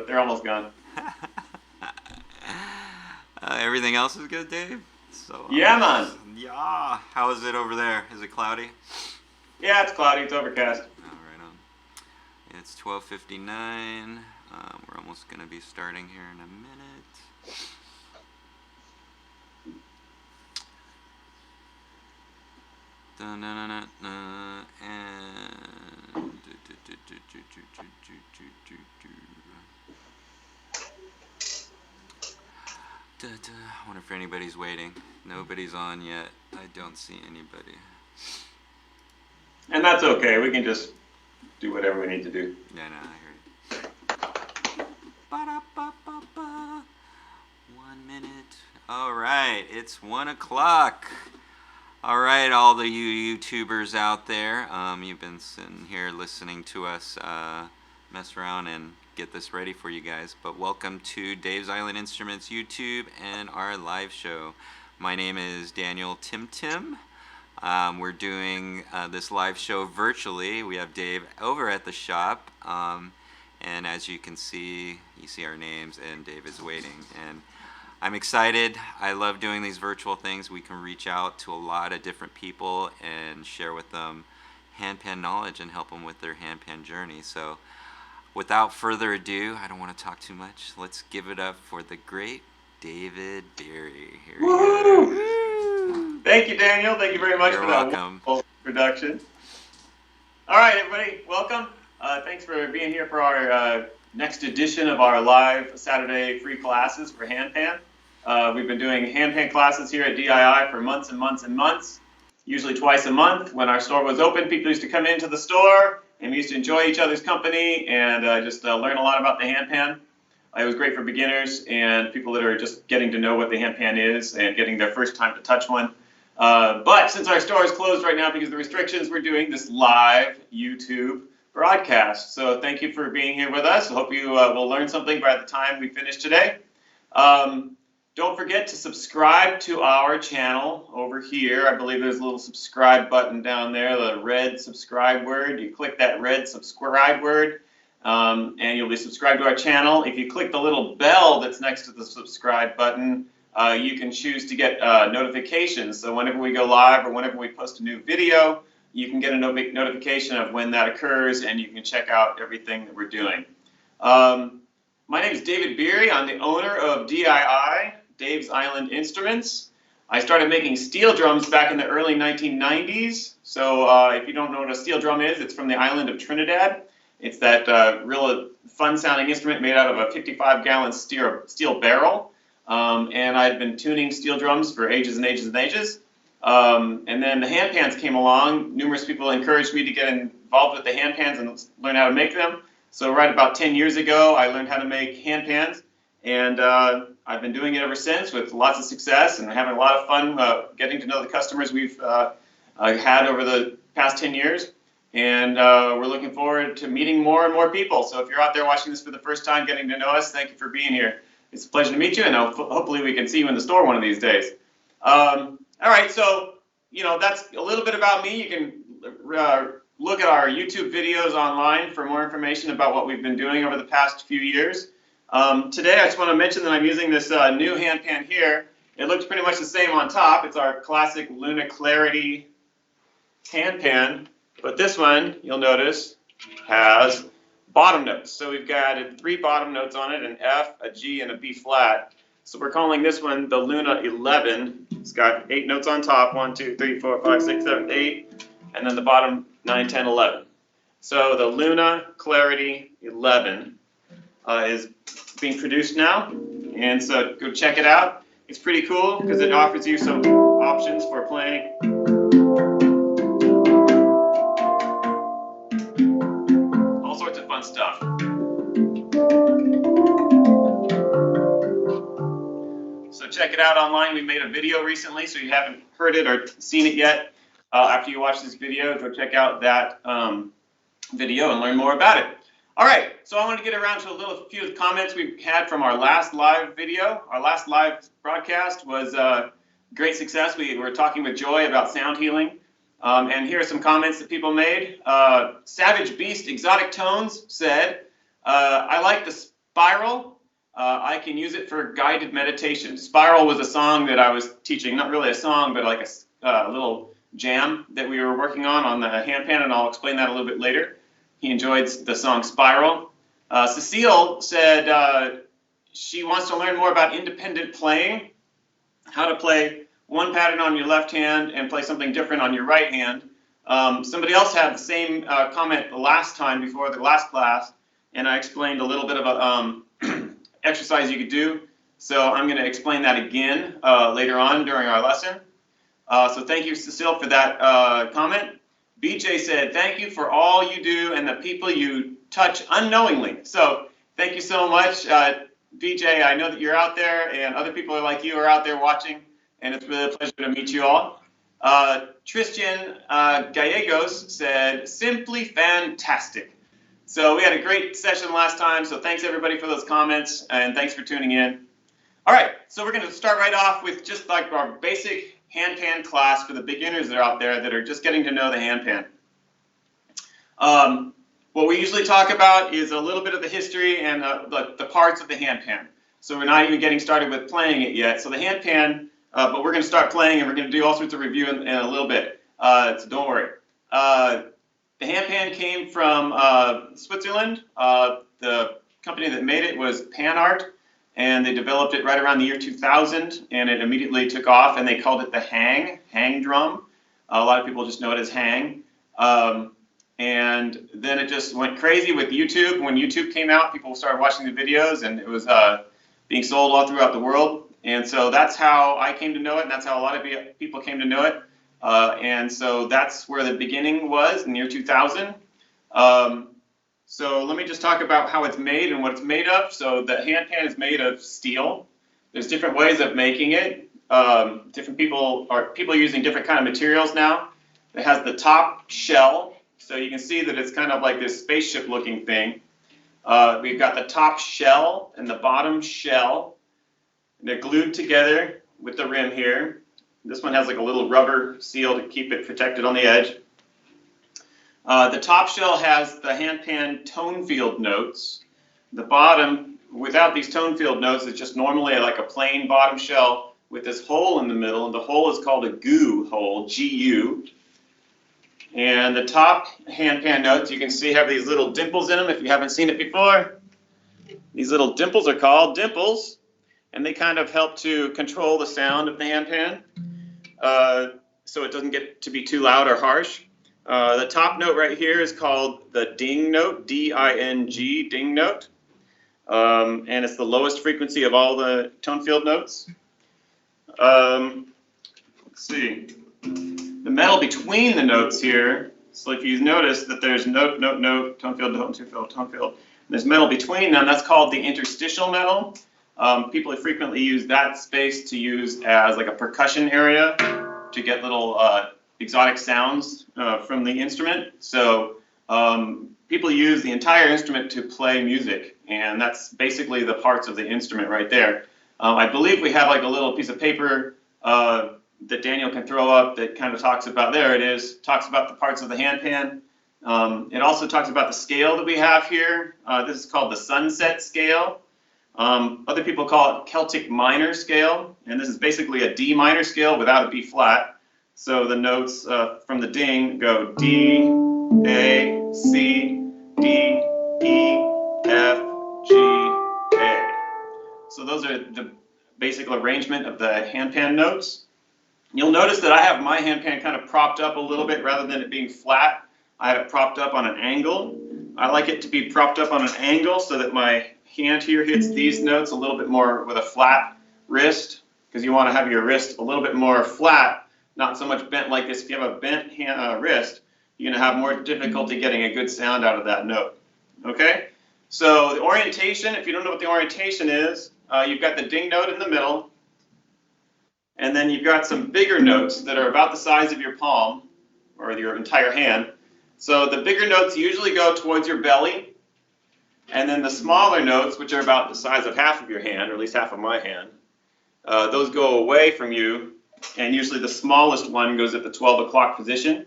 but they're almost gone. Everything else is good, Dave? So, Yeah, man. yeah. How is it over there? Is it cloudy? Yeah, it's cloudy. It's overcast. Oh, right on. It's 12:59. We're almost going to be starting here in a minute. I wonder if anybody's waiting. Nobody's on yet. I don't see anybody. And that's okay. We can just do whatever we need to do. Yeah, no, I heard it. Ba-da-ba-ba-ba. 1 minute. All right, it's 1 o'clock. All right, all the you YouTubers out there, you've been sitting here listening to us mess around and get this ready for you guys. But welcome to Dave's Island Instruments YouTube and our live show. My name is Daniel Tim. We're doing this live show virtually. We have Dave over at the shop, and as you can see, you see our names, and Dave is waiting. And I'm excited. I love doing these virtual things. We can reach out to a lot of different people and share with them handpan knowledge and help them with their handpan journey. So without further ado, I don't want to talk too much. Let's give it up for the great David Beery. Here we go. Thank you, Daniel. Thank you very much You're for welcome. that wonderful introduction. All right, everybody, welcome. Thanks for being here for our next edition of our live Saturday free classes for handpan. We've been doing handpan classes here at DII for months and months and months, usually twice a month. When our store was open, people used to come into the store, and we used to enjoy each other's company and just learn a lot about the handpan. It was great for beginners and people that are just getting to know what the handpan is and getting their first time to touch one. But since our store is closed right now because of the restrictions, we're doing this live YouTube broadcast. So thank you for being here with us. I hope you will learn something by the time we finish today. Don't forget to subscribe to our channel over here. I believe there's a little subscribe button down there, the red subscribe word. You click that red subscribe word, and you'll be subscribed to our channel. If you click the little bell that's next to the subscribe button, you can choose to get notifications. So whenever we go live or whenever we post a new video, you can get a notification of when that occurs, and you can check out everything that we're doing. My name is David Beery. I'm the owner of DII, Dave's Island Instruments. I started making steel drums back in the early 1990s. So if you don't know what a steel drum is, it's from the island of Trinidad. It's that real fun-sounding instrument made out of a 55-gallon steel barrel. And I'd been tuning steel drums for ages and ages and ages. And then the handpans came along. Numerous people encouraged me to get involved with the handpans and learn how to make them. So right about 10 years ago, I learned how to make handpans. And I've been doing it ever since with lots of success and having a lot of fun getting to know the customers we've had over the past 10 years. And we're looking forward to meeting more and more people. So if you're out there watching this for the first time, getting to know us, thank you for being here. It's a pleasure to meet you, and hopefully we can see you in the store one of these days. All right, so, that's a little bit about me. You can look at our YouTube videos online for more information about what we've been doing over the past few years. Today, I just want to mention that I'm using this new handpan here. It looks pretty much the same on top. It's our classic Luna Clarity handpan, but this one, you'll notice, has bottom notes. So we've got 3 bottom notes on it, an F, a G, and a B flat. So we're calling this one the Luna 11. It's got 8 notes on top, 1, 2, 3, 4, 5, 6, 7, 8, and then the bottom 9, 10, 11. So the Luna Clarity 11 is being produced now, and so go check it out. It's pretty cool because it offers you some options for playing all sorts of fun stuff. So check it out online. We made a video recently, so you haven't heard it or seen it yet. After you watch this video, go check out that video and learn more about it. All right, so I want to get around to a few of the comments we had from our last live video. Our last live broadcast was a great success. We were talking with Joy about sound healing. And here are some comments that people made. Savage Beast Exotic Tones said, I like the Spiral. I can use it for guided meditation. Spiral was a song that I was teaching, not really a song, but like a little jam that we were working on the handpan, and I'll explain that a little bit later. He enjoyed the song Spiral. Cecile said she wants to learn more about independent playing, how to play one pattern on your left hand and play something different on your right hand. Somebody else had the same comment the last time before the last class, and I explained a little bit of a exercise you could do. So I'm going to explain that again later on during our lesson. So thank you, Cecile, for that comment. BJ said, thank you for all you do and the people you touch unknowingly. So thank you so much, BJ. I know that you're out there, and other people like you are out there watching, and it's really a pleasure to meet you all. Tristan Gallegos said, simply fantastic. So we had a great session last time, so thanks everybody for those comments, and thanks for tuning in. All right, so we're going to start right off with just like our basic handpan class for the beginners that are out there that are just getting to know the handpan. What we usually talk about is a little bit of the history and the parts of the handpan. So we're not even getting started with playing it yet. So the handpan, but we're going to start playing, and we're going to do all sorts of review in a little bit. So don't worry. The handpan came from Switzerland. The company that made it was Pan Art, and they developed it right around the year 2000, and it immediately took off, and they called it the hang drum. A lot of people just know it as hang. And then it just went crazy with YouTube. When YouTube came out, people started watching the videos, and it was being sold all throughout the world. And so that's how I came to know it, and that's how a lot of people came to know it. And so that's where the beginning was in the year 2000. So let me just talk about how it's made and what it's made of. So the handpan is made of steel. There's different ways of making it. Different people are using different kind of materials now. It has the top shell. So you can see that it's kind of like this spaceship looking thing. We've got the top shell and the bottom shell. They're glued together with the rim here. This one has like a little rubber seal to keep it protected on the edge. The top shell has the handpan tone field notes. The bottom, without these tone field notes, is just normally like a plain bottom shell with this hole in the middle, and the hole is called a GU hole, G-U. And the top handpan notes, you can see, have these little dimples in them if you haven't seen it before. These little dimples are called dimples, and they kind of help to control the sound of the handpan so it doesn't get to be too loud or harsh. The top note right here is called the ding note, D-I-N-G, ding note. And it's the lowest frequency of all the tone field notes. Let's see. The metal between the notes here, so if you notice that there's note, note, note, tone field, tone field, tone field, there's metal between them, that's called the interstitial metal. People frequently use that space to use as like a percussion area to get little exotic sounds from the instrument. So people use the entire instrument to play music, and that's basically the parts of the instrument right there. I believe we have like a little piece of paper that Daniel can throw up that kind of talks about, there it is, talks about the parts of the handpan. It also talks about the scale that we have here. This is called the sunset scale. Other people call it Celtic minor scale, and this is basically a D minor scale without a B flat. So the notes from the ding go D, A, C, D, E, F, G, A. So those are the basic arrangement of the handpan notes. You'll notice that I have my handpan kind of propped up a little bit rather than it being flat. I have it propped up on an angle. I like it to be propped up on an angle so that my hand here hits these notes a little bit more with a flat wrist, because you want to have your wrist a little bit more flat, not so much bent like this. If you have a bent wrist, you're going to have more difficulty getting a good sound out of that note. Okay? So the orientation, if you don't know what the orientation is, you've got the ding note in the middle, and then you've got some bigger notes that are about the size of your palm, or your entire hand. So the bigger notes usually go towards your belly, and then the smaller notes, which are about the size of half of your hand, or at least half of my hand, those go away from you, and usually the smallest one goes at the 12 o'clock position.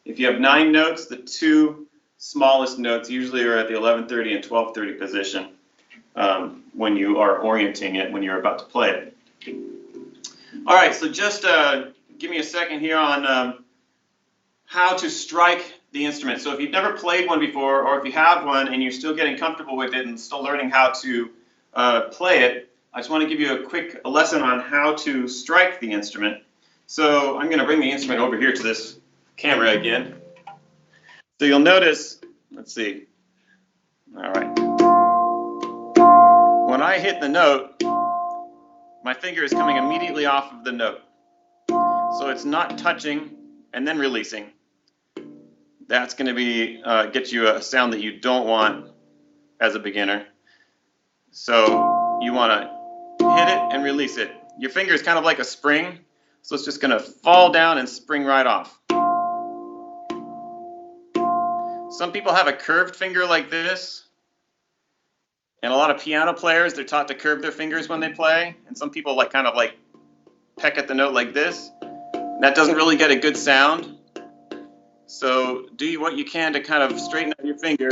If you have 9 notes, the 2 smallest notes usually are at the 11:30 and 12:30 position. when you are orienting it when you're about to play it. All right, so just give me a second here on how to strike the instrument. So if you've never played one before, or if you have one and you're still getting comfortable with it and still learning how to play it, I just want to give you a quick lesson on how to strike the instrument. So I'm going to bring the instrument over here to this camera again. So you'll notice, let's see, all right. When I hit the note, my finger is coming immediately off of the note. So it's not touching and then releasing. That's going to be get you a sound that you don't want as a beginner. So you want to hit it and release it. Your finger is kind of like a spring, so it's just going to fall down and spring right off. Some people have a curved finger like this, and a lot of piano players, they're taught to curve their fingers when they play, and some people kind of peck at the note like this. That doesn't really get a good sound. So do what you can to kind of straighten out your finger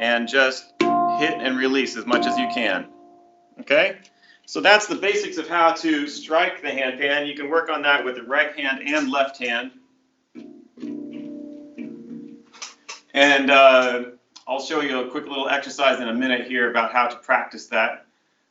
and just hit and release as much as you can. Okay? So that's the basics of how to strike the handpan. You can work on that with the right hand and left hand. And I'll show you a quick little exercise in a minute here about how to practice that.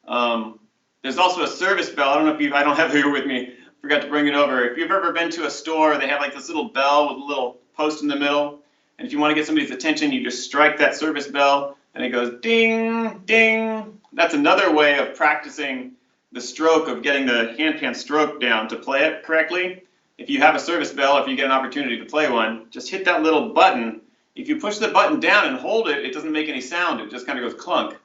There's also a service bell. I don't know if I don't have it here with me. Forgot to bring it over. If you've ever been to a store, they have this little bell with a little post in the middle. And if you want to get somebody's attention, you just strike that service bell and it goes ding, ding. That's another way of practicing the stroke, of getting the handpan stroke down to play it correctly. If you have a service bell, if you get an opportunity to play one, just hit that little button. If you push the button down and hold it, it doesn't make any sound. It just kind of goes clunk.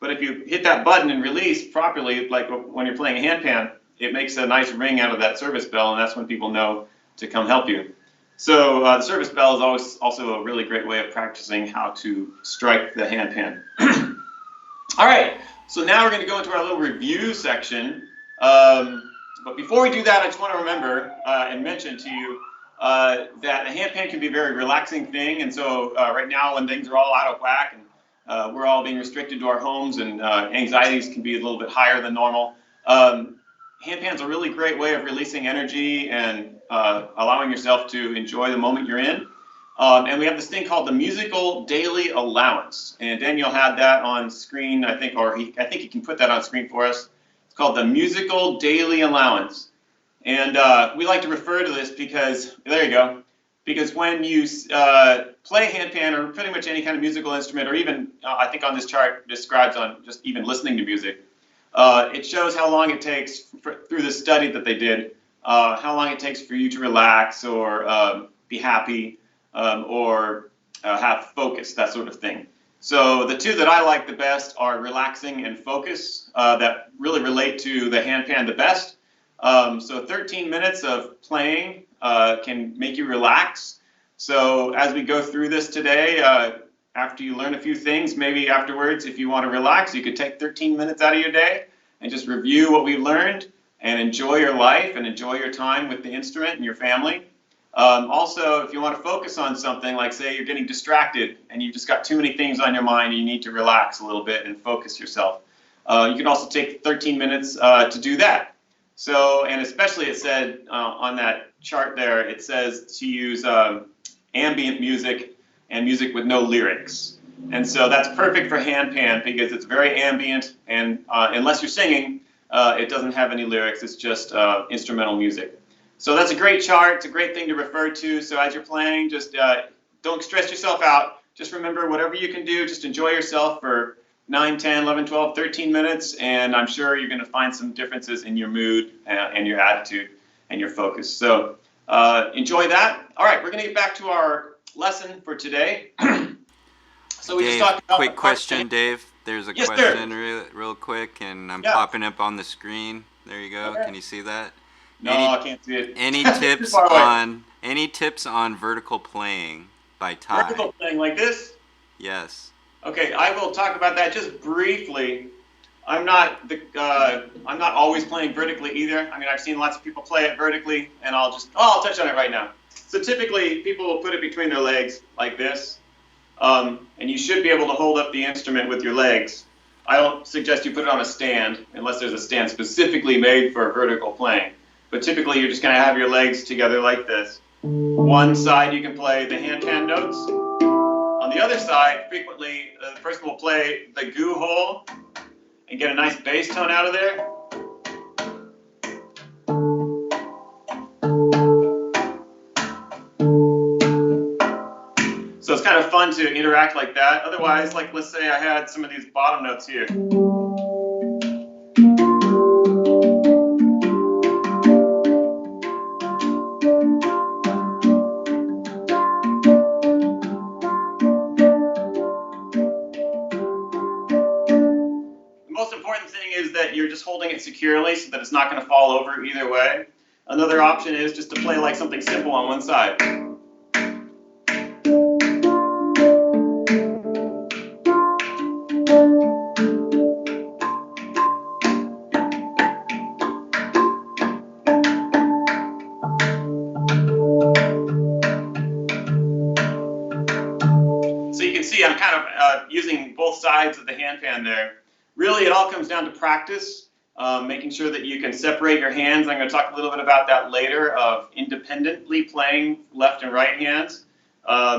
But if you hit that button and release properly, like when you're playing a handpan, it makes a nice ring out of that service bell, and that's when people know to come help you. So the service bell is also a really great way of practicing how to strike the handpan. All right, so now we're going to go into our little review section. But before we do that, I just want to remember and mention to you that a handpan can be a very relaxing thing. And so right now, when things are all out of whack and we're all being restricted to our homes and anxieties can be a little bit higher than normal, handpan's a really great way of releasing energy and allowing yourself to enjoy the moment you're in. And we have this thing called the Musical Daily Allowance. And Daniel had that on screen, I think, or I think he can put that on screen for us. It's called the Musical Daily Allowance. And we like to refer to this because, there you go, because when you play handpan or pretty much any kind of musical instrument, or even, I think on this chart describes on just even listening to music, it shows how long it takes, through the study that they did, how long it takes for you to relax or be happy or have focus, that sort of thing. So the two that I like the best are relaxing and focus that really relate to the handpan the best. So 13 minutes of playing can make you relax. So as we go through this today, after you learn a few things, maybe afterwards, if you want to relax, you could take 13 minutes out of your day and just review what we've learned and enjoy your life and enjoy your time with the instrument and your family. Also, if you want to focus on something, like say you're getting distracted and you've just got too many things on your mind and you need to relax a little bit and focus yourself, you can also take 13 minutes to do that. So, and especially it said on that chart there, it says to use ambient music and music with no lyrics. And so that's perfect for handpan because it's very ambient, and unless you're singing, it doesn't have any lyrics. It's just instrumental music. So that's a great chart. It's a great thing to refer to. So as you're playing, just don't stress yourself out. Just remember, whatever you can do, just enjoy yourself for 9, 10, 11, 12, 13 minutes, and I'm sure you're going to find some differences in your mood and your attitude and your focus. So enjoy that. All right, we're going to get back to our lesson for today. So we Dave, just talked about quick question, Dave. There's a question real quick, and I'm popping up on the screen. There you go. Okay. Can you see that? No, I can't see it. Any tips on vertical playing by Ty? Vertical playing like this? Yes. Okay, I will talk about that just briefly. I'm not always playing vertically either. I mean, I've seen lots of people play it vertically, and I'll touch on it right now. So typically, people will put it between their legs like this, And you should be able to hold up the instrument with your legs. I don't suggest you put it on a stand unless there's a stand specifically made for vertical playing. But typically you're just going to have your legs together like this. One side you can play the handpan notes. On the other side, frequently the person will play the goo hole and get a nice bass tone out of there. So it's kind of fun to interact like that. Otherwise, like let's say I had some of these bottom notes here. The most important thing is that you're just holding it securely so that it's not going to fall over either way. Another option is just to play like something simple on one side. I'm kind of using both sides of the handpan there. Really, it all comes down to practice, making sure that you can separate your hands. I'm going to talk a little bit about that later, of independently playing left and right hands.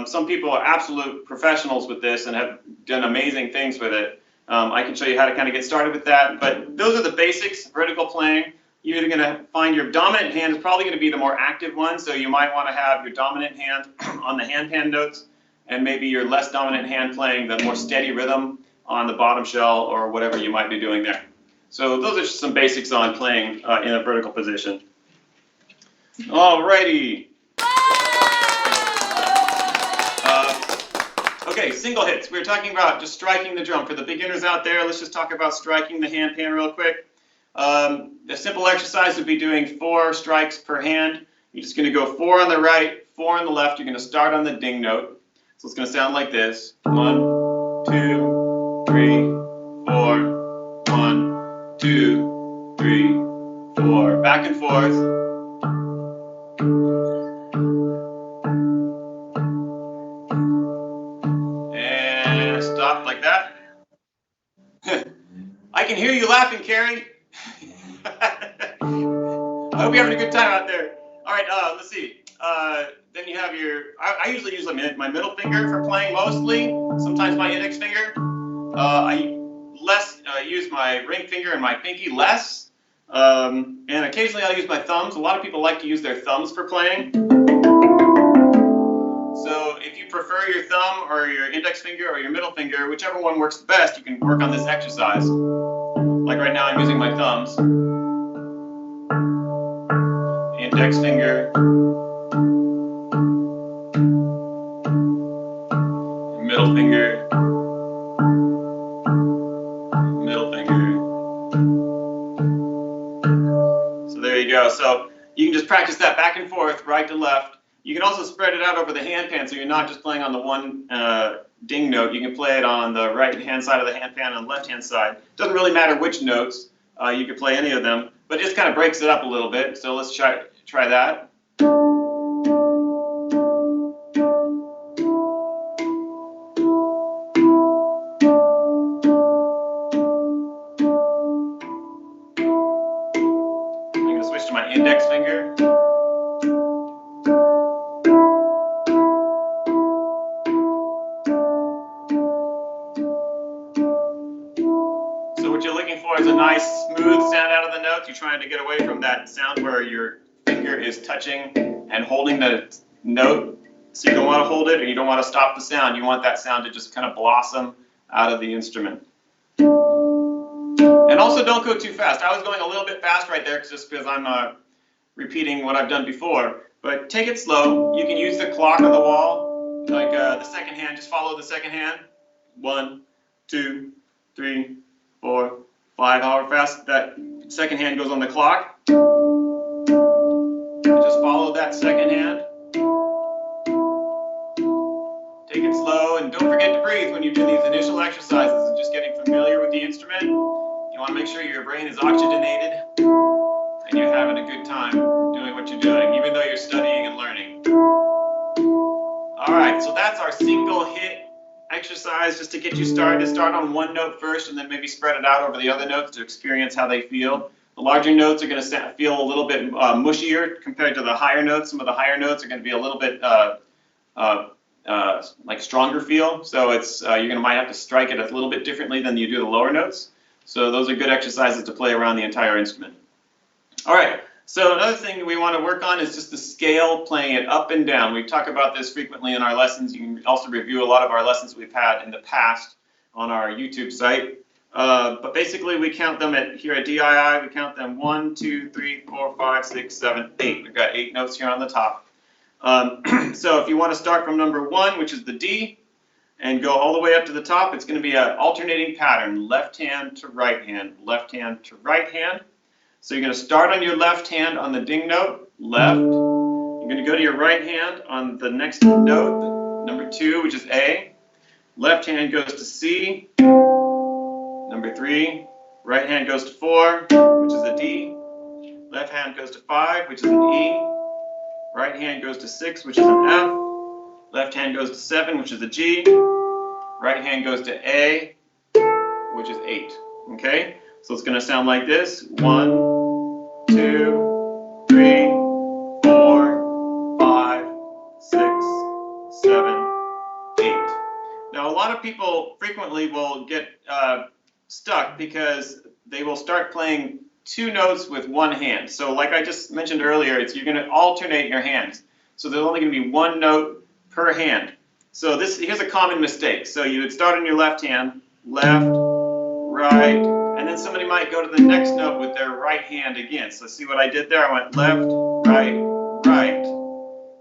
Some people are absolute professionals with this and have done amazing things with it. I can show you how to kind of get started with that, but those are the basics, vertical playing. You're going to find your dominant hand is probably going to be the more active one, so you might want to have your dominant hand on the handpan notes, and maybe your less dominant hand playing the more steady rhythm on the bottom shell or whatever you might be doing there. So those are just some basics on playing in a vertical position. Alrighty. Okay, single hits. We were talking about just striking the drum. For the beginners out there, let's just talk about striking the handpan real quick. A simple exercise would be doing 4 strikes per hand. You're just going to go 4 on the right, 4 on the left. You're going to start on the ding note. So it's going to sound like this. 1, 2, 3, 4. 1, 2, 3, 4. Back and forth. And stop like that. I can hear you laughing, Carrie. I hope you're having a good time out there. All right, let's see. Then you have your, I usually use my middle finger for playing mostly, sometimes my index finger. I use my ring finger and my pinky less. And occasionally I'll use my thumbs. A lot of people like to use their thumbs for playing. So if you prefer your thumb or your index finger or your middle finger, whichever one works best, you can work on this exercise. Like right now I'm using my thumbs. Index finger. Middle finger, middle finger. So there you go. So you can just practice that back and forth, right to left. You can also spread it out over the handpan, so you're not just playing on the one ding note. You can play it on the right-hand side of the handpan and the left-hand side. Doesn't really matter which notes. You can play any of them, but it just kind of breaks it up a little bit. So let's try that. To my index finger. So what you're looking for is a nice smooth sound out of the notes. You're trying to get away from that sound where your finger is touching and holding the note. So you don't want to hold it, or you don't want to stop the sound. You want that sound to just kind of blossom out of the instrument. And also don't go too fast. I was going a little bit fast right there just because I'm repeating what I've done before. But take it slow. You can use the clock on the wall, like the second hand. Just follow the second hand. 1, 2, 3, 4, 5. However fast that second hand goes on the clock. Just follow that second hand. Take it slow, and don't forget to breathe when you do these initial exercises and just getting familiar with the instrument. You want to make sure your brain is oxygenated and you're having a good time doing what you're doing, even though you're studying and learning. All right, so that's our single hit exercise just to get you started. Start on one note first and then maybe spread it out over the other notes to experience how they feel. The larger notes are going to feel a little bit mushier compared to the higher notes. Some of the higher notes are going to be a little bit like stronger feel. So it's you're going to might have to strike it a little bit differently than you do the lower notes. So those are good exercises to play around the entire instrument. All right. So another thing we want to work on is just the scale, playing it up and down. We talk about this frequently in our lessons. You can also review a lot of our lessons we've had in the past on our YouTube site. But basically, we count them here at DII. We count them 1, 2, 3, 4, 5, 6, 7, 8. We've got 8 notes here on the top. So if you want to start from number 1, which is the D, and go all the way up to the top, it's going to be an alternating pattern, left hand to right hand, left hand to right hand. So you're going to start on your left hand on the ding note, left. You're going to go to your right hand on the next note, number 2, which is A. Left hand goes to C, number 3. Right hand goes to 4, which is a D. Left hand goes to 5, which is an E. Right hand goes to 6, which is an F. Left hand goes to 7, which is a G. Right hand goes to A, which is 8. Okay? So it's going to sound like this. 1, 2, 3, 4, 5, 6, 7, 8. Now, a lot of people frequently will get stuck because they will start playing 2 notes with one hand. So like I just mentioned earlier, you're going to alternate your hands. So there's only going to be 1 note per hand. So here's a common mistake. So you would start on your left hand, left, right, and then somebody might go to the next note with their right hand again. So see what I did there? I went left, right, right.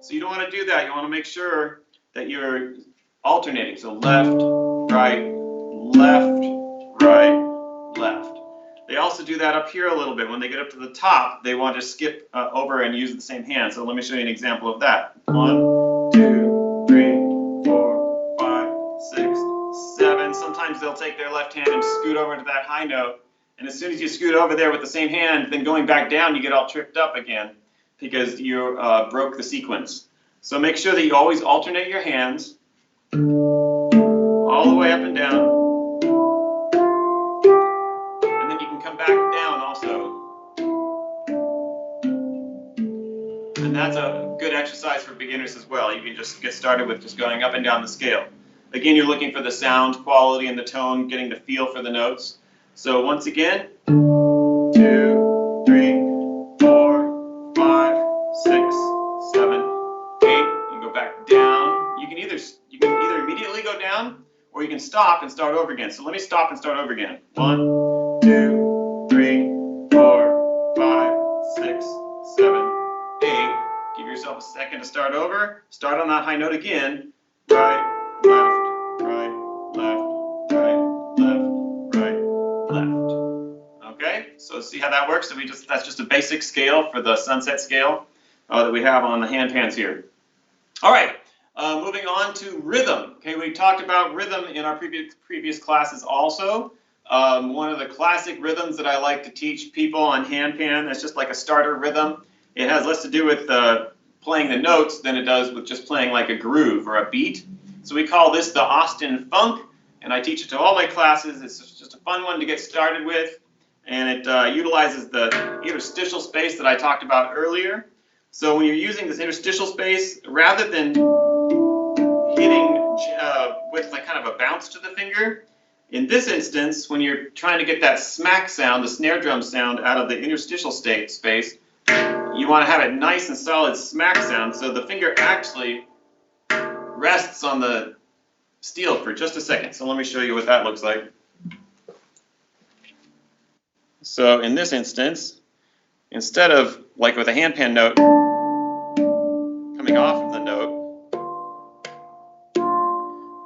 So you don't want to do that. You want to make sure that you're alternating. So left, right, left, right, left. They also do that up here a little bit. When they get up to the top, they want to skip over and use the same hand. So let me show you an example of that. 1, 2, 3, 4, 5, 6, 7. Sometimes they'll take their left hand and scoot over to that high note. And as soon as you scoot over there with the same hand, then going back down, you get all tripped up again because you broke the sequence. So make sure that you always alternate your hands all the way up and down. And then you can come back down also. And that's a good exercise for beginners as well. You can just get started with just going up and down the scale. Again, you're looking for the sound quality and the tone, getting the feel for the notes. So once again, 2, 3, 4, 5, 6, 7, 8. You go back down. You can either immediately go down or you can stop and start over again. So let me stop and start over again. 1, 2, 3, 4, 5, 6, 7, 8. Give yourself a second to start over. Start on that high note again. Right, left, right, left, right, left, right, left. Okay, so see how that works? So that's just a basic scale for the sunset scale that we have on the handpans here. All right, moving on to rhythm. Okay, we talked about rhythm in our previous classes also. One of the classic rhythms that I like to teach people on handpan, that's just like a starter rhythm. It has less to do with playing the notes than it does with just playing like a groove or a beat. So we call this the Austin Funk, and I teach it to all my classes. It's just a fun one to get started with, and it utilizes the interstitial space that I talked about earlier. So when you're using this interstitial space, rather than hitting with like kind of a bounce to the finger, in this instance, when you're trying to get that smack sound, the snare drum sound out of the interstitial space, you want to have it nice and solid smack sound, so the finger actually rests on the steel for just a second. So let me show you what that looks like. So in this instance, instead of like with a handpan note coming off of the note,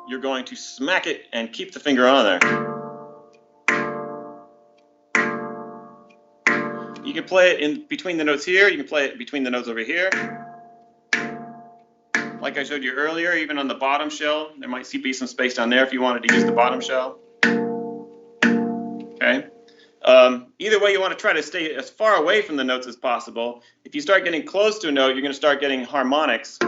you're going to smack it and keep the finger on there. You can play it in between the notes here. You can play it between the notes over here. Like I showed you earlier, even on the bottom shell, there might be some space down there if you wanted to use the bottom shell. Okay. Either way, you want to try to stay as far away from the notes as possible. If you start getting close to a note, you're going to start getting harmonics.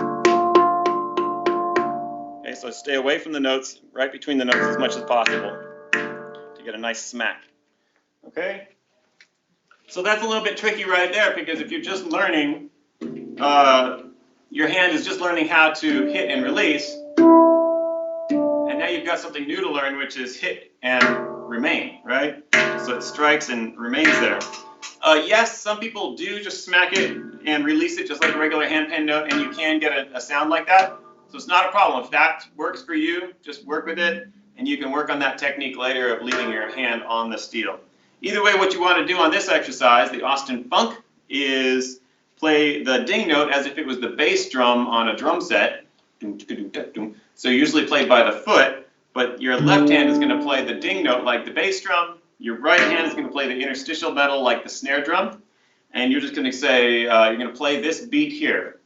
Okay, Okay, so stay away from the notes, right between the notes as much as possible to get a nice smack. Okay? So that's a little bit tricky right there, because if you're just learning, your hand is just learning how to hit and release, and now you've got something new to learn, which is hit and remain, right? So it strikes and remains there. Yes, some people do just smack it and release it just like a regular handpan note, and you can get a sound like that. So it's not a problem. If that works for you, just work with it, and you can work on that technique later of leaving your hand on the steel. Either way, what you want to do on this exercise, the Austin Funk, is play the ding note as if it was the bass drum on a drum set. So usually played by the foot, but your left hand is going to play the ding note like the bass drum. Your right hand is going to play the interstitial metal like the snare drum. And you're just going to say, you're going to play this beat here.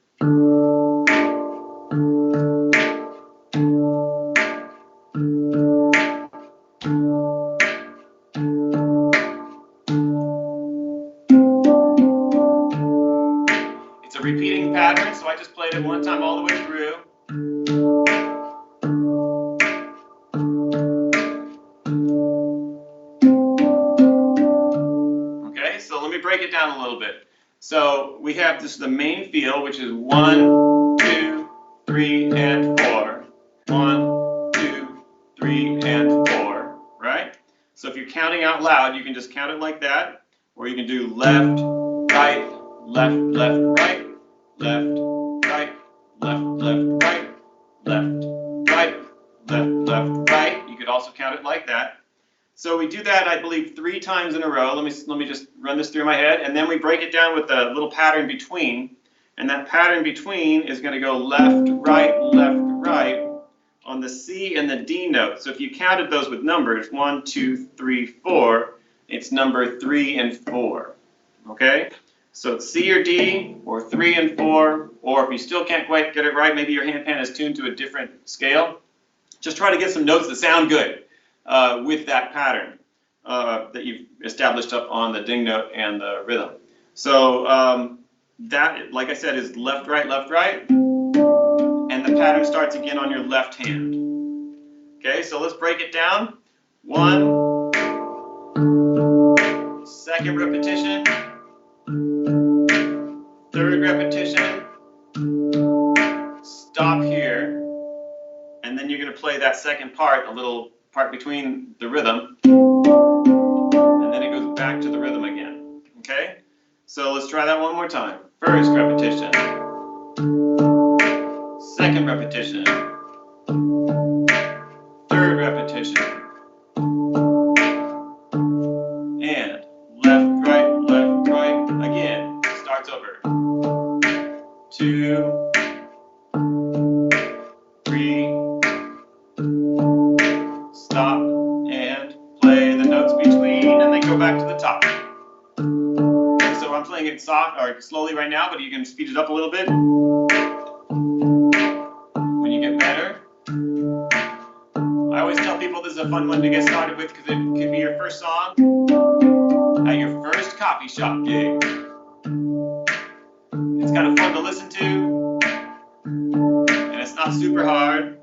It's a repeating pattern, so I just played it one time all the way through. Break it down a little bit. So we have this the main feel, which is 1, 2, 3, and 4. 1, 2, 3, and 4. Right? So if you're counting out loud, you can just count it like that, or you can do left, right, left, left, right, left, right, left, left, right, left, right, left, left, right. You could also count it like that. So we do that, I believe, 3 times in a row. Let me just run this through my head, and then we break it down with a little pattern between. And that pattern between is going to go left, right on the C and the D note. So if you counted those with numbers, 1, 2, 3, 4, it's number 3 and 4. Okay? So it's C or D, or 3 and 4, or if you still can't quite get it right, maybe your handpan is tuned to a different scale. Just try to get some notes that sound good. With that pattern that you've established up on the ding note and the rhythm. So that, like I said, is left, right, and the pattern starts again on your left hand. Okay, so let's break it down. 1, second repetition, third repetition, stop here, and then you're going to play that second part, a little part between the rhythm, and then it goes back to the rhythm again. Okay? So let's try that one more time. First repetition. Second repetition. Third repetition. And left, right, again. Starts over. 2, 3, stop, and play the notes between, and then go back to the top. Okay, so I'm playing it soft or slowly right now, but you can speed it up a little bit when you get better. I always tell people this is a fun one to get started with because it could be your first song at your first coffee shop gig. It's kind of fun to listen to, and it's not super hard.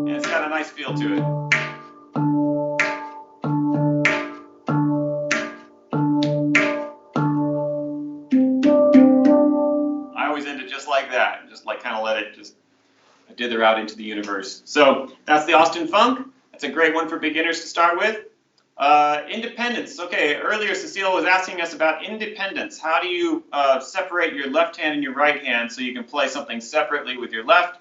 It's got a nice feel to it. I always end it just like that, just like kind of let it just dither out into the universe. So that's the Austin Funk. That's a great one for beginners to start with. Independence. Okay, earlier Cecile was asking us about independence. How do you separate your left hand and your right hand so you can play something separately with your left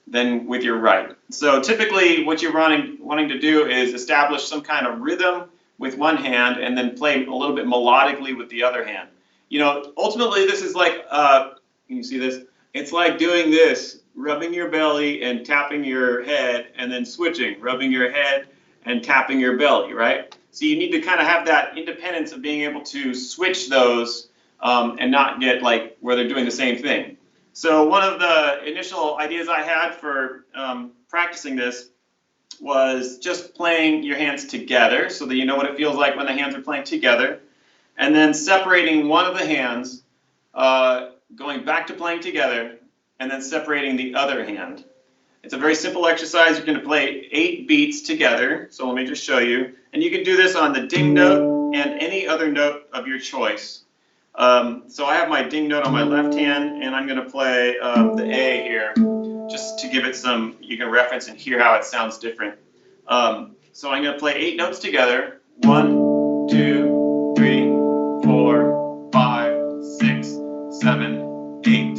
than with your right? So typically what you're wanting to do is establish some kind of rhythm with one hand and then play a little bit melodically with the other hand. You know, ultimately this is like, can you see this? It's like doing this, rubbing your belly and tapping your head and then switching, rubbing your head and tapping your belly, right? So you need to kind of have that independence of being able to switch those and not get like where they're doing the same thing. So one of the initial ideas I had for practicing this was just playing your hands together so that you know what it feels like when the hands are playing together, and then separating one of the hands, going back to playing together, and then separating the other hand. It's a very simple exercise. You're going to play 8 beats together. So let me just show you. And you can do this on the ding note and any other note of your choice. So I have my ding note on my left hand, and I'm going to play the A here, just to give it some, you can reference and hear how it sounds different. So I'm going to play 8 notes together. 1, 2, 3, 4, 5, 6, 7, 8.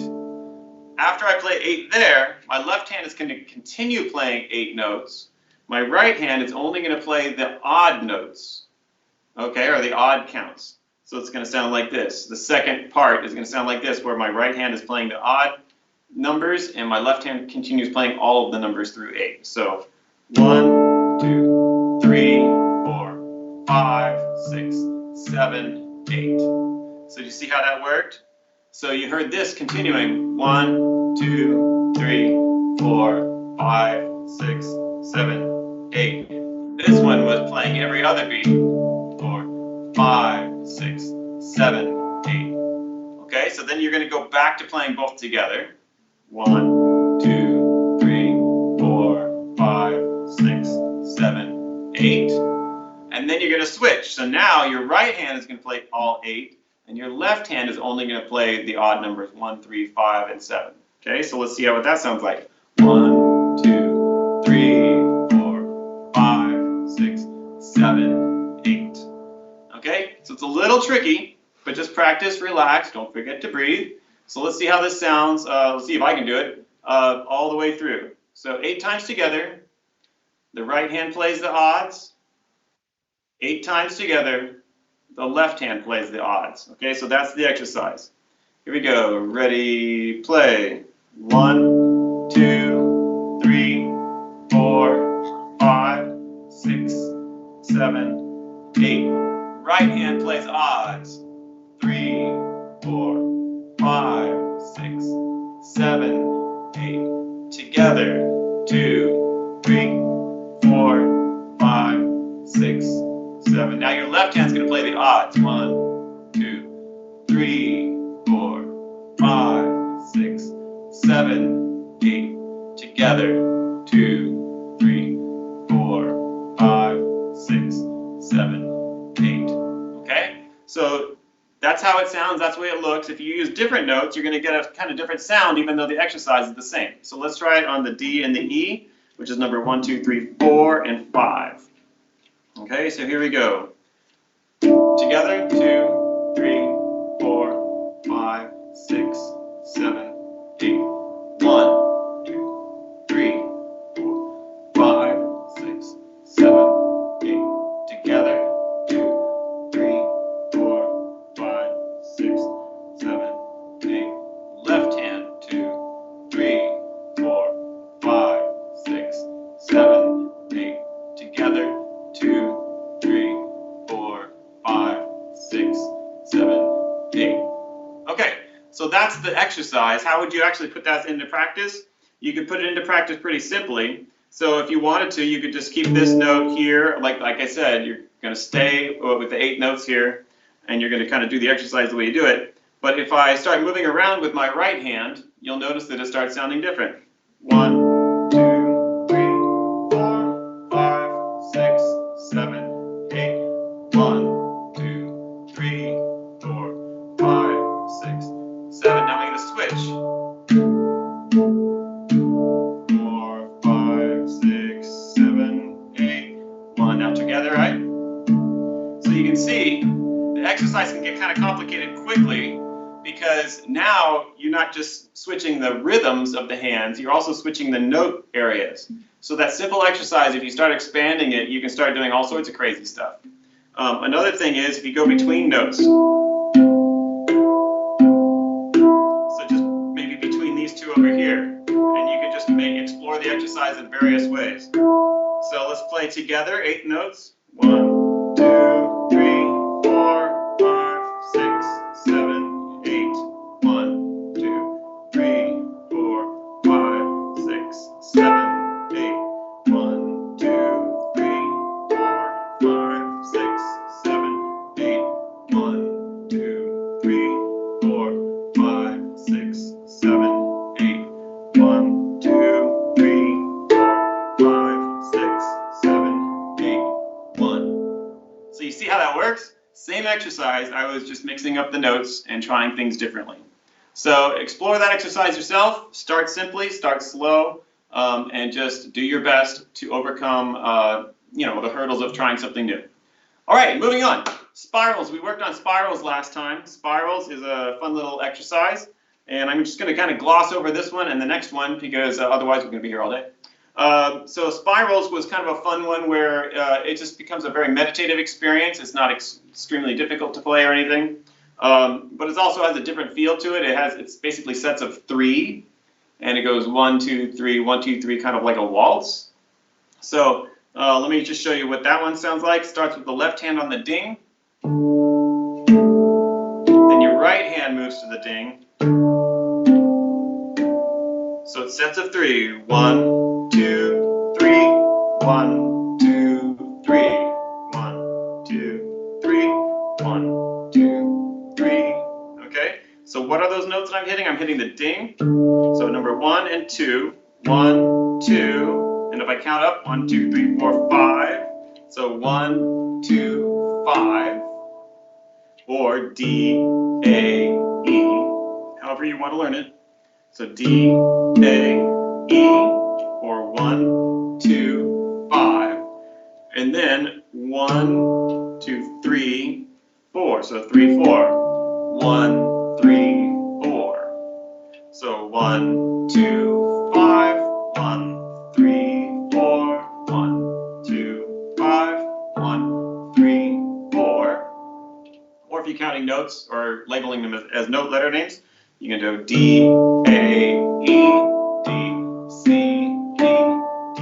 After I play 8 there, my left hand is going to continue playing 8 notes. My right hand is only going to play the odd notes, okay, or the odd counts. So it's going to sound like this. The second part is going to sound like this, where my right hand is playing the odd numbers and my left hand continues playing all of the numbers through 8. So 1, 2, 3, 4, 5, 6, 7, 8. So do you see how that worked? So you heard this continuing 1, 2, 3, 4, 5, 6, 7, 8. This one was playing every other beat. 4, 5, 6, 7, 8. Okay, so then you're going to go back to playing both together. 1, 2, 3, 4, 5, 6, 7, 8. And then you're going to switch. So now your right hand is going to play all 8. And your left hand is only going to play the odd numbers 1, 3, 5, and 7. Okay, so let's see what that sounds like. 1, 2, 3, 4, 5, 6, 7, 8. Okay, so it's a little tricky, but just practice, relax, don't forget to breathe. So let's see how this sounds. Let's see if I can do it all the way through. So 8 times together. The right hand plays the odds. 8 times together. The left hand plays the odds. Okay, so that's the exercise. Here we go. Ready, play. 1, 2, 3, 4, 5, 6, 7, 8. Right hand plays odds. 3, 4, 5, 6, 7, 8. Together. 2, 3, 4, 5, 6, 7. Now your left hand's going to play the odds. 1, 2, 3, 4, 5, 6, 7, 8. Together. 2, 3, 4, 5, 6, 7, 8. Okay? So that's how it sounds. That's the way it looks. If you use different notes, you're going to get a kind of different sound, even though the exercise is the same. So let's try it on the D and the E, which is number 1, 2, 3, 4, and 5. Okay, so here we go. Together, 2, 3, 4, 5, 6, 7, 8. 1, 2, 3, 4, 5, 6, 7, 8. Together, 2, 3, 4, 5, 6, 7, 8. Left hand, 2, 3, 4, 5, 6, 7, 8. Together, 2, 3, 4, 5, 6, 7, 8. Okay, so that's the exercise. How would you actually put that into practice? You could put it into practice pretty simply. So if you wanted to, you could just keep this note here. Like I said, you're going to stay with the 8 notes here, and you're going to kind of do the exercise the way you do it. But if I start moving around with my right hand, you'll notice that it starts sounding different. 1, 2, 3, 4, 5, 6, 7, 8. 1, 2, 3, 4, 5, 6, 7. Now I'm going to switch. 4, 5, 6, 7, 8. 1. Now together, right? So you can see the exercise can get kind of complicated quickly, because now you're not just switching the rhythms of the hands, you're also switching the note areas. So that simple exercise, if you start expanding it, you can start doing all sorts of crazy stuff. Another thing is if you go between notes. So just maybe between these two over here. And you can just explore the exercise in various ways. So let's play together, 8 notes. 1, 2, 3, 4, 5, 6, 7, 8. 1, 2, 3, 4, 5, 6, 7, 8. 1, 2, 3, 4, 5, 6, 7, 8. 1, 2, 3, 4, 5, 6, 7, 8. 1, 2, 3, So you see how that works? Same exercise, I was just mixing up the notes and trying things differently. So explore that exercise yourself. Start simply, start slow, and just do your best to overcome the hurdles of trying something new. All right, moving on. Spirals. We worked on spirals last time. Spirals is a fun little exercise, and I'm just going to kind of gloss over this one and the next one because otherwise we're going to be here all day. So spirals was kind of a fun one where it just becomes a very meditative experience. It's not extremely difficult to play or anything, but it also has a different feel to it. It's basically sets of 3, and it goes 1, 2, 3, 1, 2, 3, kind of like a waltz. So let me just show you what that one sounds like. It starts with the left hand on the ding, then your right hand moves to the ding. So it's sets of 3. 1, 2, 3, 1, 2, 3, 1, 2, 3, 1, 2, 3. Okay, so what are those notes that I'm hitting? I'm hitting the ding. So number 1 and 2, 1, 2, and if I count up, 1, 2, 3, 4, 5. So 1, 2, 5, or D, A, E, however you want to learn it. So D, A, E, or 1, 2, 5, and then 1, 2, 3, 4. So 3, 4, 1, 3, 4. So 1, 2, 5, 1, 3, 4, 1, 2, 5, 1, 3, 4. Or if you're counting notes or labeling them as note letter names, you can do D, A, E, D, C, D, D,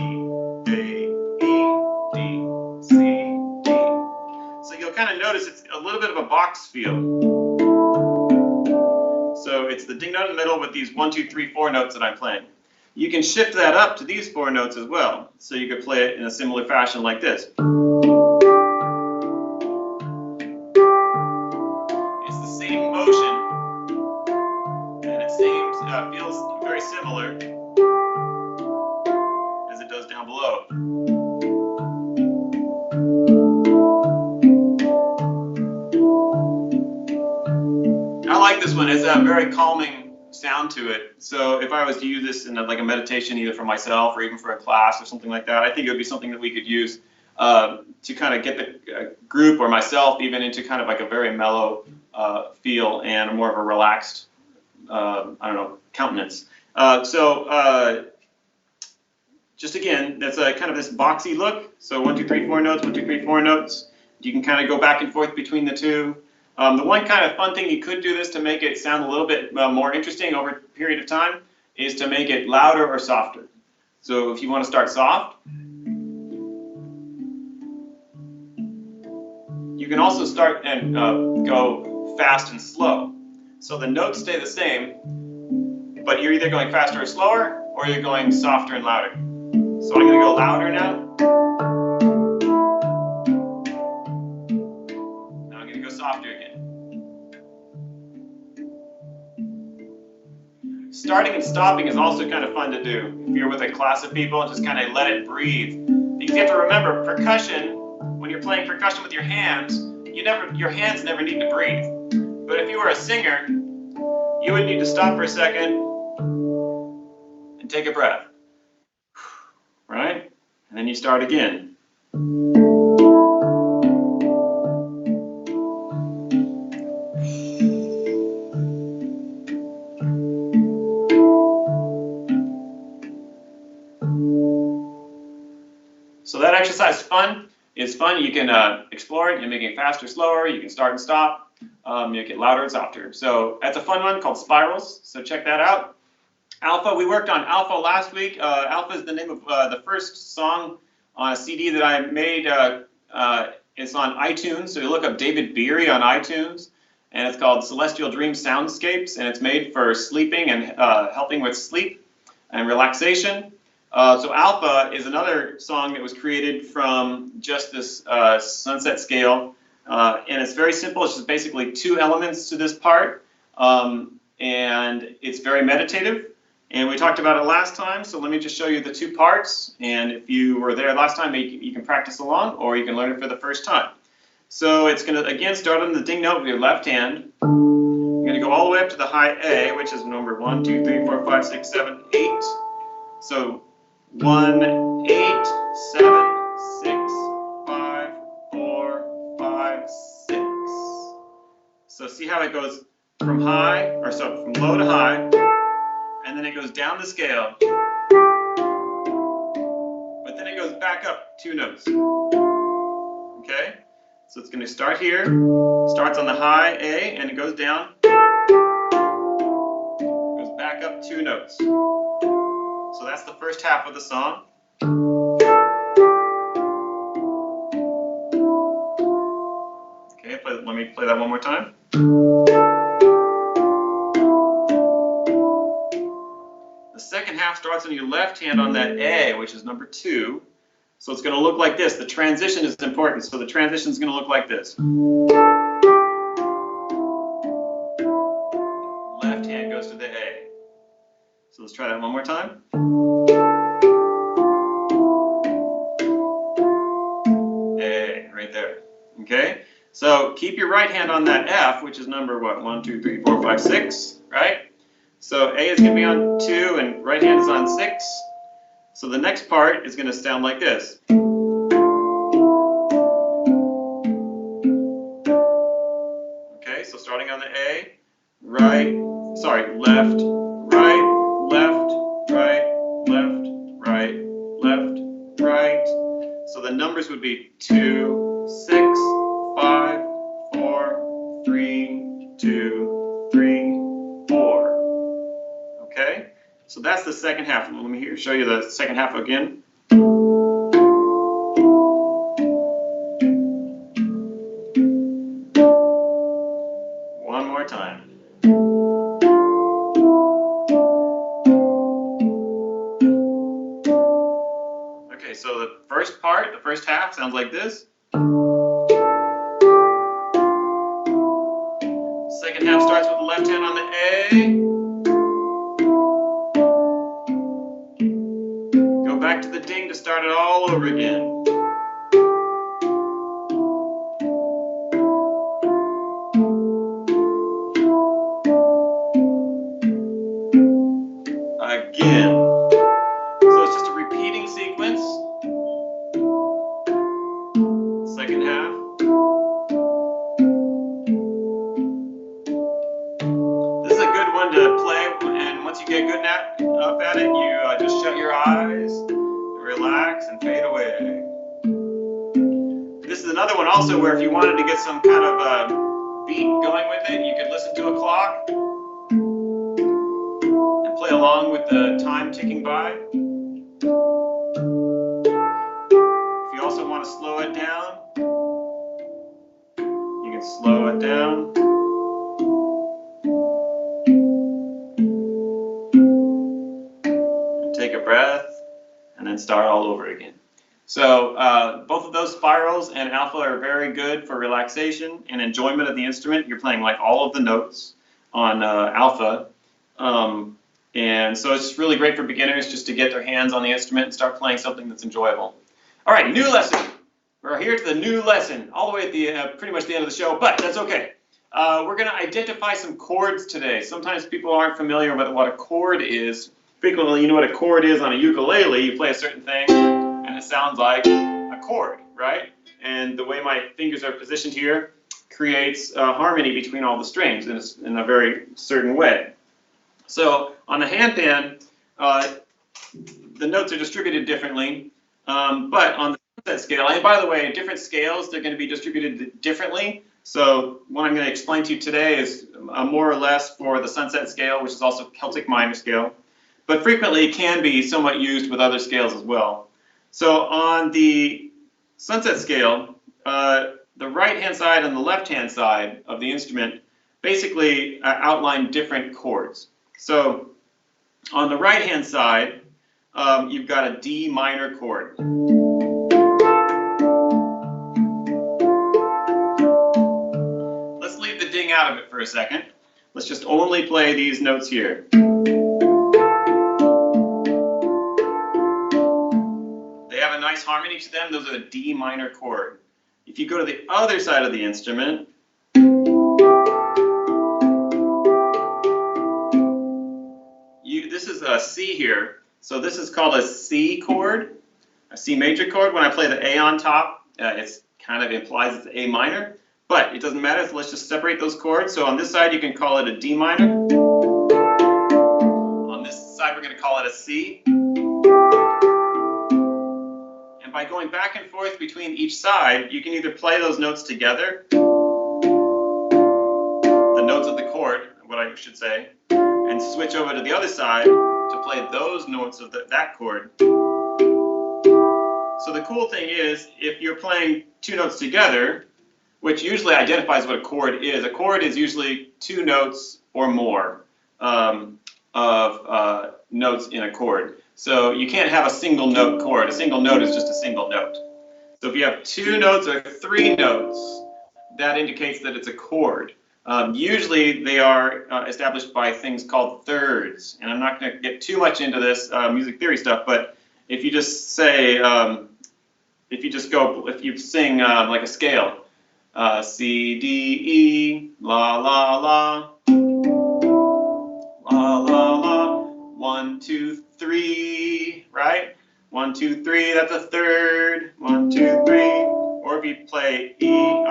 A, E, D, C, D. So you'll kind of notice it's a little bit of a box feel. So it's the ding note in the middle with these 1, 2, 3, 4 notes that I'm playing. You can shift that up to these 4 notes as well. So you could play it in a similar fashion like this. It's the same motion. Feels very similar as it does down below. I like this one. It's a very calming sound to it. So if I was to use this in like a meditation, either for myself or even for a class or something like that, I think it would be something that we could use to kind of get the group or myself even into kind of like a very mellow feel and more of a relaxed countenance. Just again, that's a kind of this boxy look. So 1, 2, 3, 4 notes, 1, 2, 3, 4 notes. You can kind of go back and forth between the two. The one kind of fun thing you could do this to make it sound a little bit more interesting over a period of time is to make it louder or softer. So if you want to start soft, you can also start and go fast and slow. So the notes stay the same, but you're either going faster or slower, or you're going softer and louder. So I'm going to go louder now. Now I'm going to go softer again. Starting and stopping is also kind of fun to do. If you're with a class of people, just kind of let it breathe. Because you have to remember, percussion, when you're playing percussion with your hands, your hands never need to breathe. But if you were a singer, you would need to stop for a second and take a breath. Right? And then you start again. So that exercise is fun. You can explore it. You can make it faster, slower. You can start and stop. Make it louder and softer. So that's a fun one called Spirals. So check that out. Alpha, we worked on Alpha last week. Alpha is the name of the first song on a CD that I made. It's on iTunes, so you look up David Beery on iTunes, and it's called Celestial Dream Soundscapes, and it's made for sleeping and helping with sleep and relaxation. So Alpha is another song that was created from just this sunset scale, and it's very simple. It's just basically 2 elements to this part, and it's very meditative. And we talked about it last time, so let me just show you the 2 parts. And if you were there last time, you can practice along, or you can learn it for the first time. So it's going to, again, start on the ding note with your left hand. You're going to go all the way up to the high A, which is number 1, 2, 3, 4, 5, 6, 7, 8. So 1, 8, 7, 6, 5, 4, 5, 6. So see how it goes from high, or so from low to high, and then it goes down the scale. But then it goes back up 2 notes. Okay? So it's going to start here, starts on the high A, and it goes down, goes back up 2 notes. So that's the first half of the song. Okay, let me play that one more time. The second half starts on your left hand on that A, which is number 2. So it's going to look like this. The transition is important. So the transition is going to look like this. Left hand goes to the A. So let's try that one more time. A, right there. Okay? So keep your right hand on that F, which is number what? 1, 2, 3, 4, 5, 6, right? So A is going to be on 2 and right hand is on 6. So the next part is going to sound like this. Okay, so starting on the A, left, right, left, right, left, right, left, right. So the numbers would be 2, 6, 5, 4, 3, 2, 3, 4. Okay? So that's the second half. Let me show you the second half again. One more time. Okay, so the first part, the first half sounds like this. Second half starts with the left hand on the A. Back to the ding to start it all over again. Again. So it's just a repeating sequence. Second half. This is a good one to play, and once you get good enough at it, you just shut your eyes, relax, and fade away. This is another one also where if you wanted to get some kind of beat going with it, you could listen to a clock and play along with the time ticking by. If you also want to slow it down, you can slow it down. And take a breath, and then start all over again. So both of those spirals and alpha are very good for relaxation and enjoyment of the instrument. You're playing like all of the notes on alpha. And so it's really great for beginners just to get their hands on the instrument and start playing something that's enjoyable. All right, new lesson. We're here to the new lesson, all the way at the pretty much the end of the show, but that's okay. We're going to identify some chords today. Sometimes people aren't familiar with what a chord is. Frequently, you know what a chord is on a ukulele. You play a certain thing, and it sounds like a chord, right? And the way my fingers are positioned here creates harmony between all the strings in a very certain way. So on the handpan, the notes are distributed differently, but on the sunset scale, and by the way, in different scales, they're going to be distributed differently. So what I'm going to explain to you today is more or less for the sunset scale, which is also Celtic minor scale, but frequently can be somewhat used with other scales as well. So on the sunset scale, the right-hand side and the left-hand side of the instrument basically outline different chords. So on the right-hand side, you've got a D minor chord. Let's leave the ding out of it for a second. Let's just only play these notes here. They have a nice harmony to them. Those are a D minor chord. If you go to the other side of the instrument, this is a C here. So this is called a C chord, a C major chord. When I play the A on top, it kind of implies it's A minor, but it doesn't matter. So let's just separate those chords. So on this side, you can call it a D minor. On this side, we're going to call it a C. And by going back and forth between each side, you can either play those notes together, the notes of the chord, what I should say, and switch over to the other side to play those notes of that chord. So the cool thing is, if you're playing two notes together, which usually identifies what a chord is usually two notes or more of notes in a chord. So you can't have a single note chord. A single note is just a single note. So if you have two notes or three notes, that indicates that it's a chord. Usually they are established by things called thirds, and I'm not going to get too much into this music theory stuff, but if you just say, if you sing like a scale, C, D, E, la, la, la, la, la, la, 1, 2, 3, right? 1, 2, 3, that's a third, 1, 2, 3, or if you play E,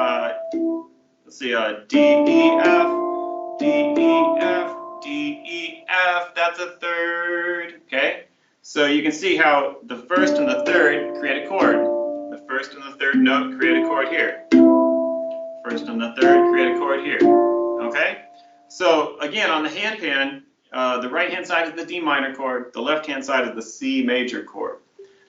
let's see, D, E, F, D, E, F, D, E, F, that's a third, okay? So you can see how the first and the third create a chord. The first and the third note create a chord here. First and the third create a chord here, okay? So again, on the handpan, the right-hand side is the D minor chord, the left-hand side is the C major chord.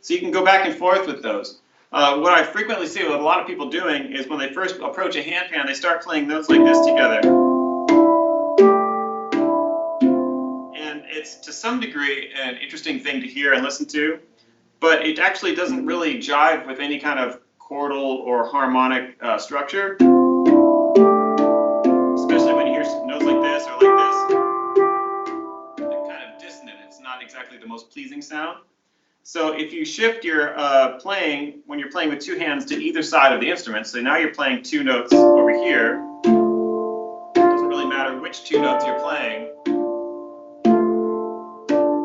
So you can go back and forth with those. What I frequently see with a lot of people doing is when they first approach a handpan, they start playing notes like this together. And it's to some degree an interesting thing to hear and listen to, but it actually doesn't really jive with any kind of chordal or harmonic structure. Especially when you hear notes like this or like this. They're kind of dissonant. It's not exactly the most pleasing sound. So if you shift your playing, when you're playing with two hands to either side of the instrument, so now you're playing two notes over here, it doesn't really matter which two notes you're playing,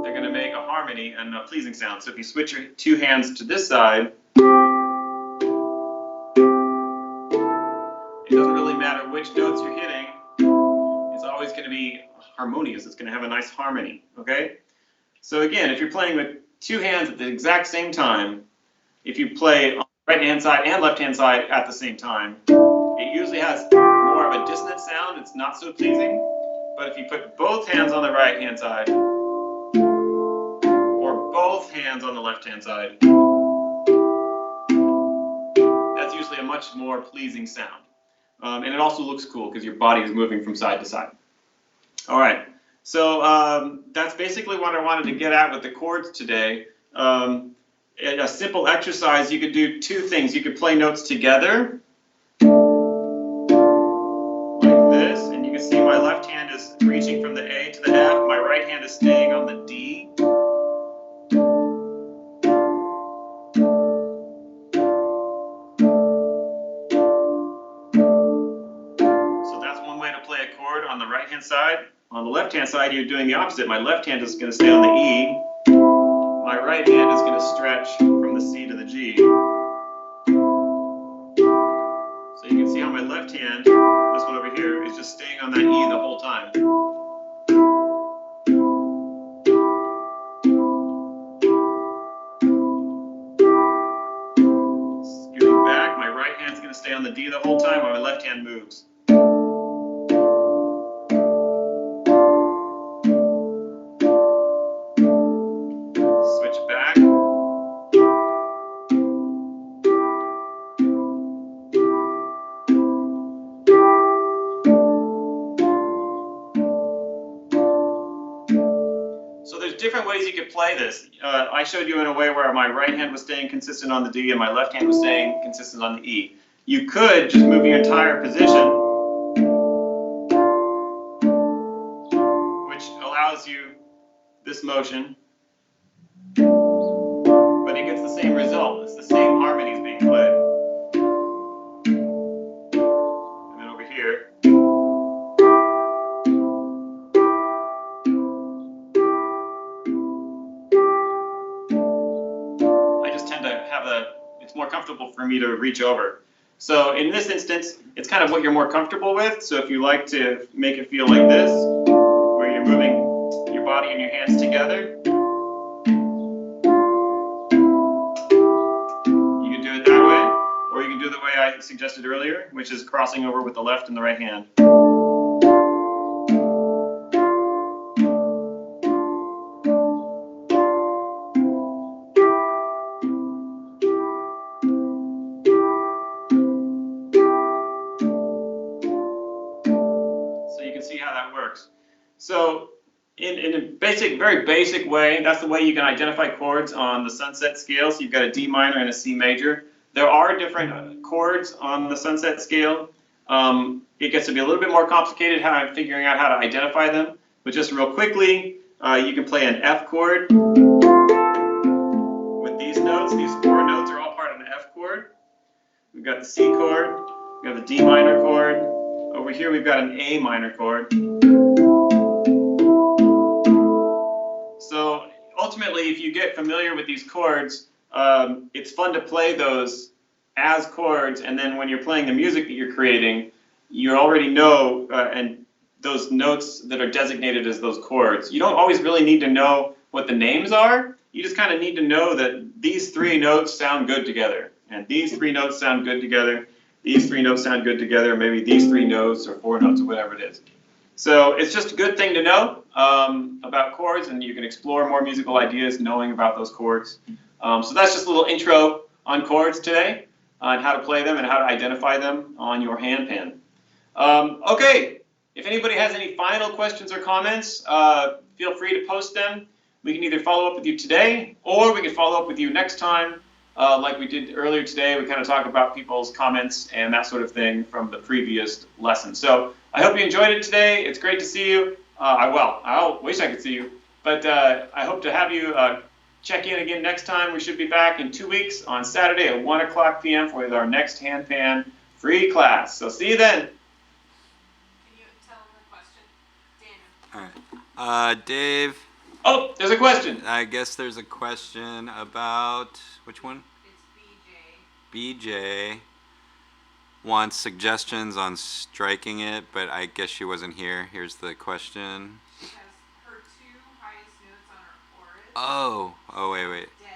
they're going to make a harmony and a pleasing sound. So if you switch your two hands to this side, it doesn't really matter which notes you're hitting, it's always going to be harmonious, it's going to have a nice harmony, okay? So again, if you're playing with two hands at the exact same time, if you play on the right-hand side and left-hand side at the same time, it usually has more of a dissonant sound. It's not so pleasing. But if you put both hands on the right-hand side or both hands on the left-hand side, that's usually a much more pleasing sound. And it also looks cool because your body is moving from side to side. All right. So that's basically what I wanted to get at with the chords today. A simple exercise, you could do two things. You could play notes together, like this, and you can see my left hand is reaching from the A to the F. My right hand is staying on the D. So that's one way to play a chord on the right-hand side. On the left-hand side, you're doing the opposite. My left hand is going to stay on the E. My right hand is going to stretch from the C to the G. So you can see how my left hand, this one over here, is just staying on that E the whole time. Scooting back, my right hand's going to stay on the D the whole time while my left hand moves. Different ways you could play this. I showed you in a way where my right hand was staying consistent on the D and my left hand was staying consistent on the E. You could just move your entire position, which allows you this motion, but it gets the same result. It's the same harmonies being played. here. I just tend to have it's more comfortable for me to reach over. So in this instance, it's kind of what you're more comfortable with. So if you like to make it feel like this, where you're moving your body and your hands together, you can do it that way, or you can do the way I suggested earlier, which is crossing over with the left and the right hand. So you can see how that works. So in a very basic way, that's the way you can identify chords on the sunset scale. So you've got a D minor and a C major. There are different chords on the sunset scale. It gets to be a little bit more complicated how I'm figuring out how to identify them. But just real quickly, you can play an F chord with these notes. These 4 notes are all part of an F chord. We've got the C chord, we've got the D minor chord. Over here we've got an A minor chord. So ultimately, if you get familiar with these chords, it's fun to play those as chords, and then when you're playing the music that you're creating, you already know and those notes that are designated as those chords. You don't always really need to know what the names are. You just kind of need to know that these 3 notes sound good together, and these 3 notes sound good together, these 3 notes sound good together, maybe these 3 notes or 4 notes or whatever it is. So it's just a good thing to know about chords, and you can explore more musical ideas knowing about those chords. So that's just a little intro on chords today, on how to play them and how to identify them on your handpan. Okay, if anybody has any final questions or comments, feel free to post them. We can either follow up with you today, or we can follow up with you next time. Like we did earlier today, we kind of talk about people's comments and that sort of thing from the previous lesson. So I hope you enjoyed it today. It's great to see you. I wish I could see you, but I hope to have you check in again next time. We should be back in 2 weeks on Saturday at 1 o'clock p.m. with our next handpan free class. So see you then. Can you tell him the question? Daniel. All right. Dave. Oh, there's a question. I guess there's a question about, which one? It's BJ. BJ wants suggestions on striking it, but I guess she wasn't here. Here's the question. She has her 2 highest notes on her chorus. Oh, wait. Dead.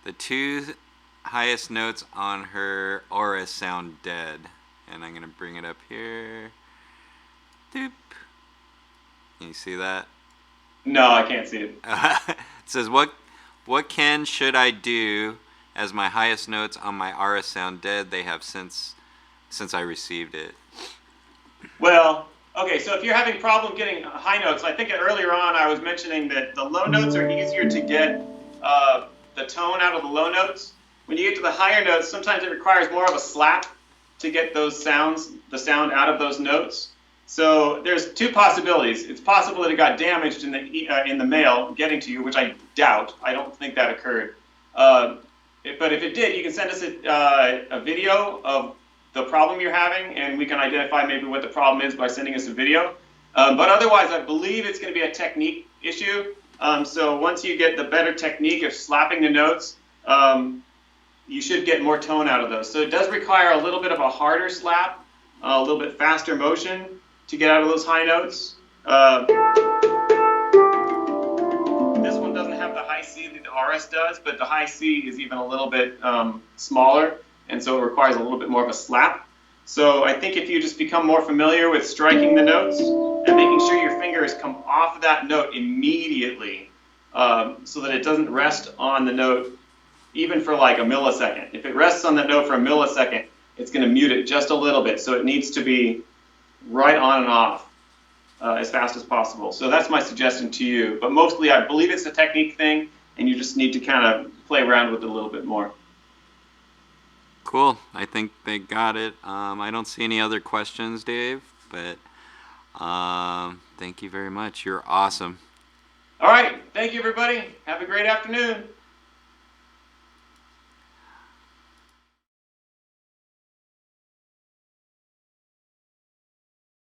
The 2 highest notes on her aura sound dead. And I'm going to bring it up here. Doop. Can you see that? No, I can't see it. It says, what should I do as my highest notes on my aura sound dead? They have since I received it. Well, okay, so if you're having problem getting high notes, I think earlier on I was mentioning that the low notes are easier to get the tone out of the low notes. When you get to the higher notes, sometimes it requires more of a slap to get the sound out of those notes. So there's 2 possibilities. It's possible that it got damaged in the mail getting to you, which I doubt. I don't think that occurred. But if it did, you can send us a video of the problem you're having, and we can identify maybe what the problem is by sending us a video. But otherwise, I believe it's going to be a technique issue. So once you get the better technique of slapping the notes, you should get more tone out of those. So it does require a little bit of a harder slap, a little bit faster motion to get out of those high notes. This one doesn't have the high C that the RS does, but the high C is even a little bit smaller, and so it requires a little bit more of a slap. So I think if you just become more familiar with striking the notes and making sure your fingers come off that note immediately, so that it doesn't rest on the note even for like a millisecond. If it rests on that note for a millisecond, it's going to mute it just a little bit, so it needs to be right on and off as fast as possible. So that's my suggestion to you. But mostly I believe it's a technique thing, and you just need to kind of play around with it a little bit more. Cool. I think they got it. I don't see any other questions, Dave, but thank you very much. You're awesome. All right. Thank you, everybody. Have a great afternoon.